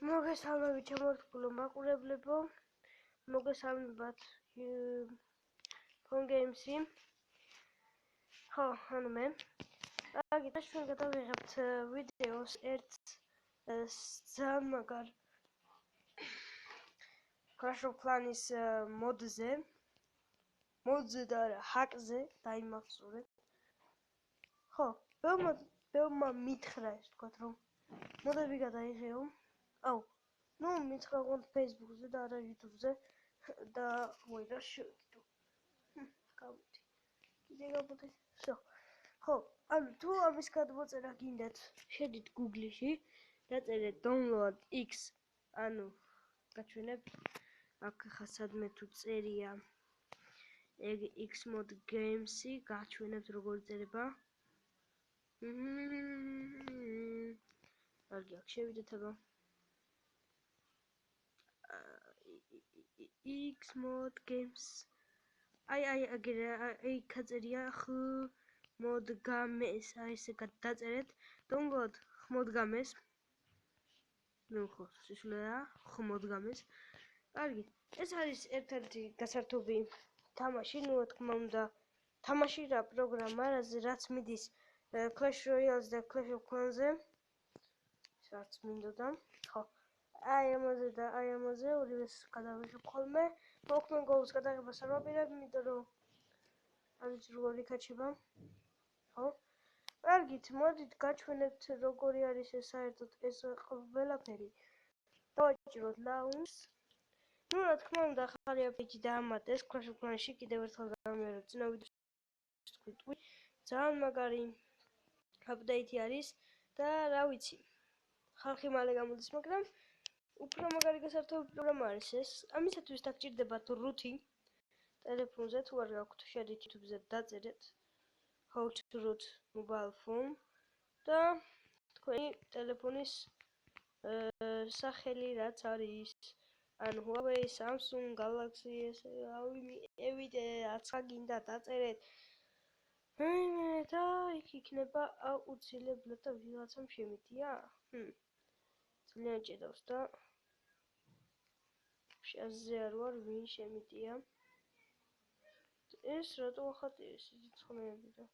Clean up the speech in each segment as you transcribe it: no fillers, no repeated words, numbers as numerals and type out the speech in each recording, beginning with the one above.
მოგესალმებით შემოერთგულო მაყურებლებო, მოგესალმებათ Phone Games-ი. ხო, ანუ მე. აგიტა ჩვენ გადავიღებთ ვიდეოს ერთ ძალიან მაგარ Clash of Clans მოდზე და არა, ჰაკზე დაიმახსოვრეთ. ხო, ბევრმა მითხრა ეს თქვათ რომ მოდები გადაიღეო. აუ, ну, მითხრა რომ Facebook-ზე და არა YouTube-ზე და ვაი რა შევიდო. გავუდი. კიდე გავუდი. всё. ხო, ანუ თუ ამის გადმოწერა გინდათ, შედით Google-ში, დაწერეთ download X, ანუ გაჩვენებ აქ ხა სადმე თუ წერია Xmod Games-ი, გაჩვენებთ როგორ წერება. კარგი, აქ შევიდეთ აბა. Xmod Games. აი გაწერია Xmod Games, აი ესე გადაწერეთ. download Xmod Games. ნუ ხო, სისულეა Xmod Games. კარგი, ეს არის ერთ-ერთი გასართობი თამაში, ნუ რა თქმა უნდა, თამაში რა პროგრამა, რაც მიდის Clash Royale და Clash of Clans-ზე. რაც მინდოდა. ხო. აი ამაზე ორივეს გადავიღებ ხოლმე. მოხდენ გოლს გადაღებას არ ვაპირებ, იმიტომ რომ ამის როგორ იქაჩება. ხო. კარგით, მოდით გაჩვენებთ როგორი არის ეს საერთოდ ეს ყველაფერი. დავაჭიროთ launch. ნუ რა თქმა უნდა, ახალი აპდეიტი დაამატეს Clash of Clans-ში, კიდევ ერთხელ გამიორებ წინა ვიდეოში თქვი. ძალიან მაგარი აპდეიტი არის და რა ვიცი. ხალხი მალე გამოდის, მაგრამ უფრო მაგარი გასართობი პროგრამა არის ეს. ამისათვის დაგჭირდებათ რუთი ტელეფონზე, თუ არ გაქვთ, შედით YouTube-ზე დაწერეთ how to root mobile phone და თქვენი ტელეფონის სახელი რაც არის. ანუ Huawei, Samsung, Galaxy, ევიდე, რაც გინდა დაწერეთ. და იქ იქნება აუცილებლად და ვიღაცამ შემიდია? ძალიან ჭედავს და შეაზე არ ვარ ვინ შემიდია. ეს რატო ახატია ეს ცხრილები და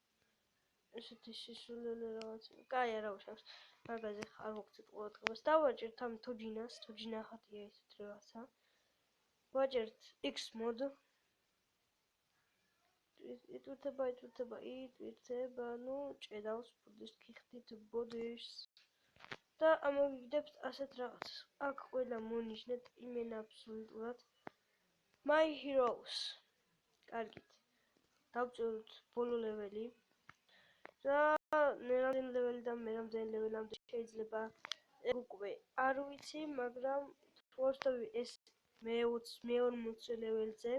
ესეთი სისულელე რაღაც. კაი, არა უშავს. მაგაზე არ მოგწეთ ყურადღებას. დავაჭერთ ამ თოჯინას, თოჯინა ახატია ესეთ რაღაცა. ვაჭერთ Xmod. იტვირთება, ნუ ჭედავს, ბუდის გიხდით ბოდიშს. და ამოვიგდებთ ასეთ რაღაცას. აქ ყველა მონიშნეთ იმენა აბსოლუტურად. My Heroes. კარგით. დავწეროთ ბოლო ლეველი. და ნერამდენ ლეველამდე შეიძლება უკვე არ ვიცი, მაგრამ თორსტოვი ეს მე-40 ლეველზე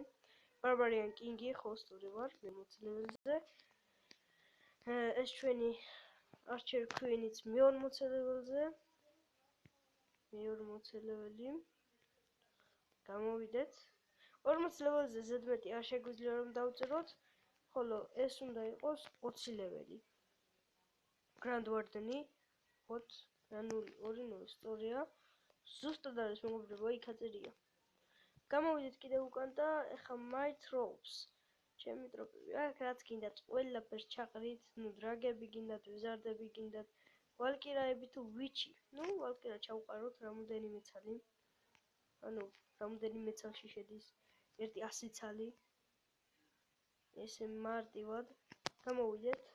Barbarian King-ი ხო სწორი ვარ მე-40 ლეველზე. ეს ჩვენი Archer Queen-იც მე-40 ლეველზე. მე-40 ლეველი. გამოვიდეთ. 40 ლეველზე ზედმეტი არ შეგვიძლია რომ დავწეროთ, ხოლო ეს უნდა იყოს 20 ლეველი. Grand Warden-ი, ხოთ, რა 0-2-0 სწორია. ზუსტად არის მეგობრებო, იქ აწერია. გამოვიდეთ კიდევ უკან და ეხა My Troops. ჩემი ტროპები. აქ რაც გინდათ, ყველაფერს ჩაყრით, ნუ დრაგები გინდათ, ვიზარდები გინდათ, ვალკირაები თუ ვიჩი. ნუ ვალკირა ჩავყაროთ რამოდენიმე ცალი. ანუ რამოდენიმე ცალში შედის. ერთი 100 ცალი. ესე მარტივად გამოვიდეთ.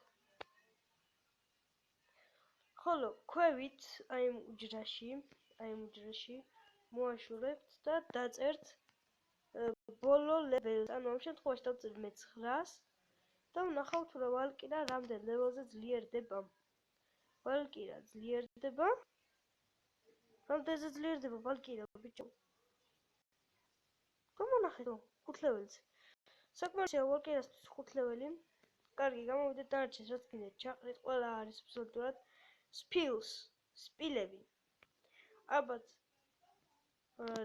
ხოლო ქვევით აი ამ უჯრაში მოაშურებთ და დაწერთ ბოლო ლეველს. ანუ ამ შემთხვევაში დავწერთ მე-900 და ვნახავთ რა ვალკირა რამდენ ლეველზე ძლიერდება. ვალკირა ძლიერდება. რამდენზე ძლიერდება ვალკირა ბიჭო? გამონახეთ 5 ლეველზე. საკმარისია ვალკირასთვის 5 ლეველი. კარგი, გამოვიდეთ დანარჩენს რაც გინდათ ჩაყრით, ყველა არის აბსოლუტურად სპილები. ალბათ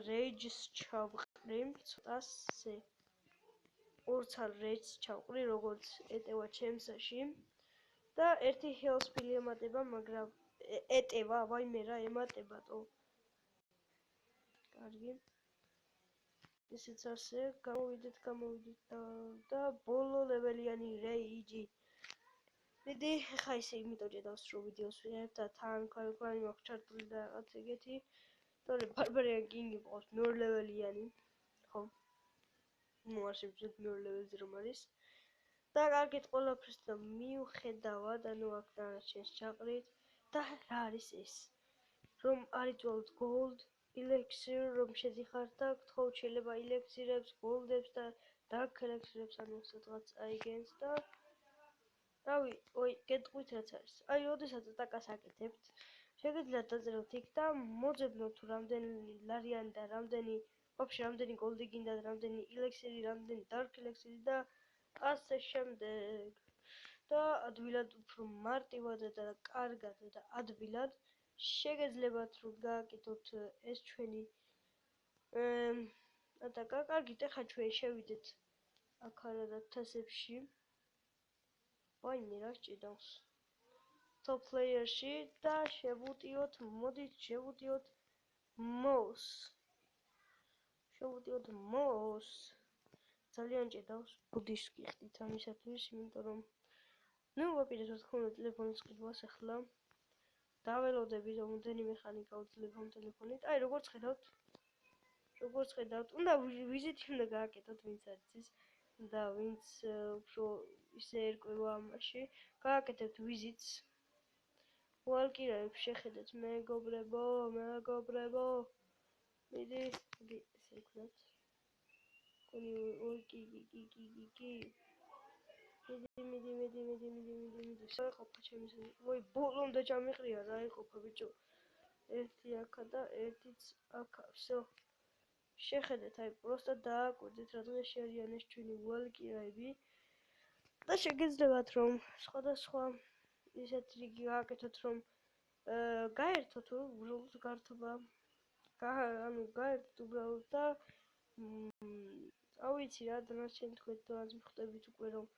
Rage-ს ჩავყრი, ცოტასე. ორცალ Rage-ს ჩავყრი, როგორც ეტევა ჩემსაში. და ერთი Health-სპილი ემატება, მაგრამ ეტევა, ვაიმე რა ემატებათო. კარგი. ისიც ასე, გამოვიდეთ და ბოლო ლეველიანი რეიჯი. მიდი, ხა ისე იმიტომ ჭედავს რომ ვიდეოს ვიღებ და თან ქვარი მაქვს ჩართული და რაღაც ეგეთი. თორე ბარბარიან კინგი ყავს მეორე ლეველიანი. ხო. ნუ არ შევძლებთ მეორე ლეველზე რომ არის. და კარგით ყველაფერს და მიუხედავად, ანუ აქ დანარჩენს ჩაყრით და რა არის ეს? რომ არიწვალოთ gold elixir რომ შედიხართ და გთხოვთ შეიძლება elixir-ებს, gold-ებს და dark elixir-ებს ანუ სადღაც აიგენს და რავი, გეტყვით რაც არის. აი, როდესაც ატაკას აკეთებთ, შეგიძლიათ დაწეროთ იქ და მოძებნოთ თუ რამდენი ლარიანი და რამდენი goldi გინდა და რამდენი elixir-ი, რამდენი dark elixir-ი და ასე შემდეგ. და ადვილად უფრო მარტივად და კარგად და ადვილად შეგეძლებათ რომ გააკეთოთ ეს ჩვენი ატაკა. კარგით, ახლა ჩვენ შევიდეთ აქ არა თასებში. ვაიმე რა სჭირავს. Top player-ში და შევუტიოთ, მოდით შევუტიოთ mouse. ძალიან ჭედავს ბუდიშს გიხდით ამისათვის, იმიტომ რომ ნუ ვაპირებთ ხოლმე ტელეფონის ყიდვას ახლა. დაველოდები რომელდენიმე ხანი გავძლებ ამ ტელეფონით. აი, როგორც ხედავთ, უნდა ვიზიტი უნდა გააკეთოთ, ვინც არის ის და ვინც უფრო ისე ერკვევა ამაში. გააკეთებთ ვიზიტს. ვალკირებს შეხედეთ მეგობრებო. მიდი, ესე ვქნათ. მიდი. საერთოდ ჩემს ბოლომდე ჩამიყრია რა იყოფა ბიჭო. ერთი აქა და ერთიც აქა. всё. შეხედეთ, აი, პროსტა დააკვირდით რა დღეში არიან ეს ჩვენი ვალკირები. და შეგეძლებათ რომ სხვადასხვა ისეთ რიგი გააკეთოთ რომ გაერთოთ უბრალოდ გართობა. ანუ გაერთოთ უბრალოდ და ავიცი რა დანარჩენი თქვენ რაც მიხვდებით უკვე რომ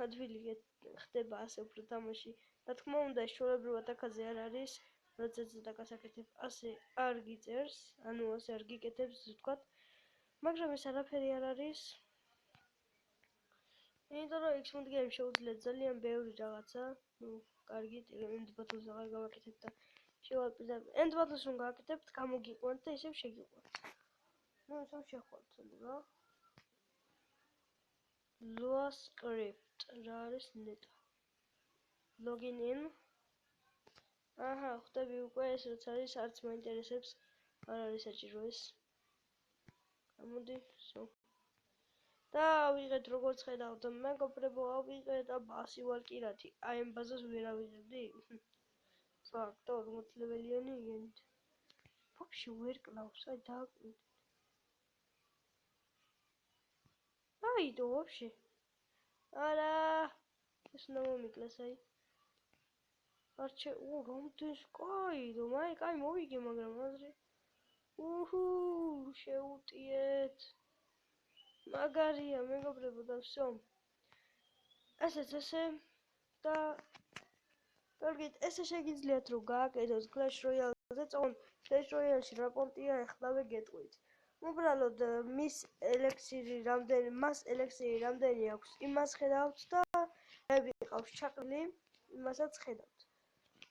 ადვილი ხდება ასე უფრო თამაში. რა თქმა უნდა ეს ჩვეულებრივად აკაზე არ არის, როდესაც ატაკას აკეთებ ასე არ გიწერს, ანუ ასე არ გიკეთებს ვთქვათ. მაგრამ ეს არაფერი არ არის. იმიტომ რომ X-mod game შეუძლიათ ძალიან ბევრი რაღაცა. ნუ კარგით, end battles აღარ გავაკეთებ და შევაპირდებ. end battles რომ გააკეთებთ, გამოგიყვანთ და ისევ შეგიყვანთ. ნუ ისევ შეხვალთ რა. Lua script რა არის ნეტა. Login in. აჰა, ხვდები უკვე ეს რაც არის, არც მაინტერესებს. არ არის საჭირო ეს. გამოდი, всё. და ვიღეთ როგორც ხედავთ, მეგობრებო, ავიღეთ აბა 100 ვალკირათი. აი ამ ბაზას ვერ ავიღებდი. ფაქტო 40 ლეველიანი იგენით. ვაფშე ვერ კლავს, აი დააკვირდით. აიდო ვაფშე. არა. ეს უნდა მომიკლეს აი. რამდენს კაიდო, კაი მოვიგე, მაგრამ აზრი. შეუტიეთ. მაგარია მეგობრებო და всё. ესეც ესე და კარგით, ესე შეგიძლიათ რომ გააკეთოთ Clash Royale-ზე, წონ Clash Royale-ში რა პონტია ეხლავე გეტყვით. უბრალოდ მას ელექსირი რამდენი აქვს, იმას ხედავთ და რები ყავს ჩაყრილი, იმასაც ხედავთ.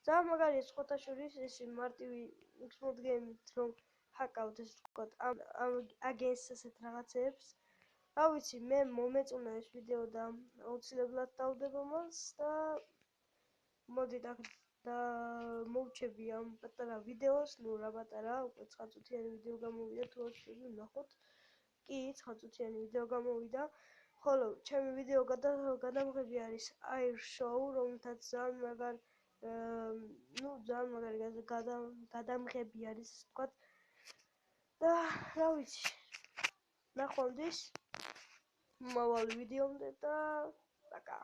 ძალიან მაგარია სხვათა შორის ეს მარტივი X-mod game-ით რომ ჰაკავთ ესე ვთქვათ ამ აგენს ასეთ რაღაცებს. რა ვიცი, მე მომეწონა ეს ვიდეო და აუცილებლად დავდება მას და მოდით აქ და მოვჩები ამ პატარა ვიდეოს, ნუ რა პატარა, უკვე 9 წუთიანი ვიდეო გამოვიდა, თუ არ შევიდე ნახოთ. კი, 9 წუთიანი ვიდეო გამოვიდა. ხოლო ჩემი ვიდეო გადამღები არის Air Show, რომელთაც ძალიან მაგარი გადამღები არის, ასე ვთქვათ. და რა ვიცი. ნახვამდის. მომავალ ვიდეომდე და პაკა.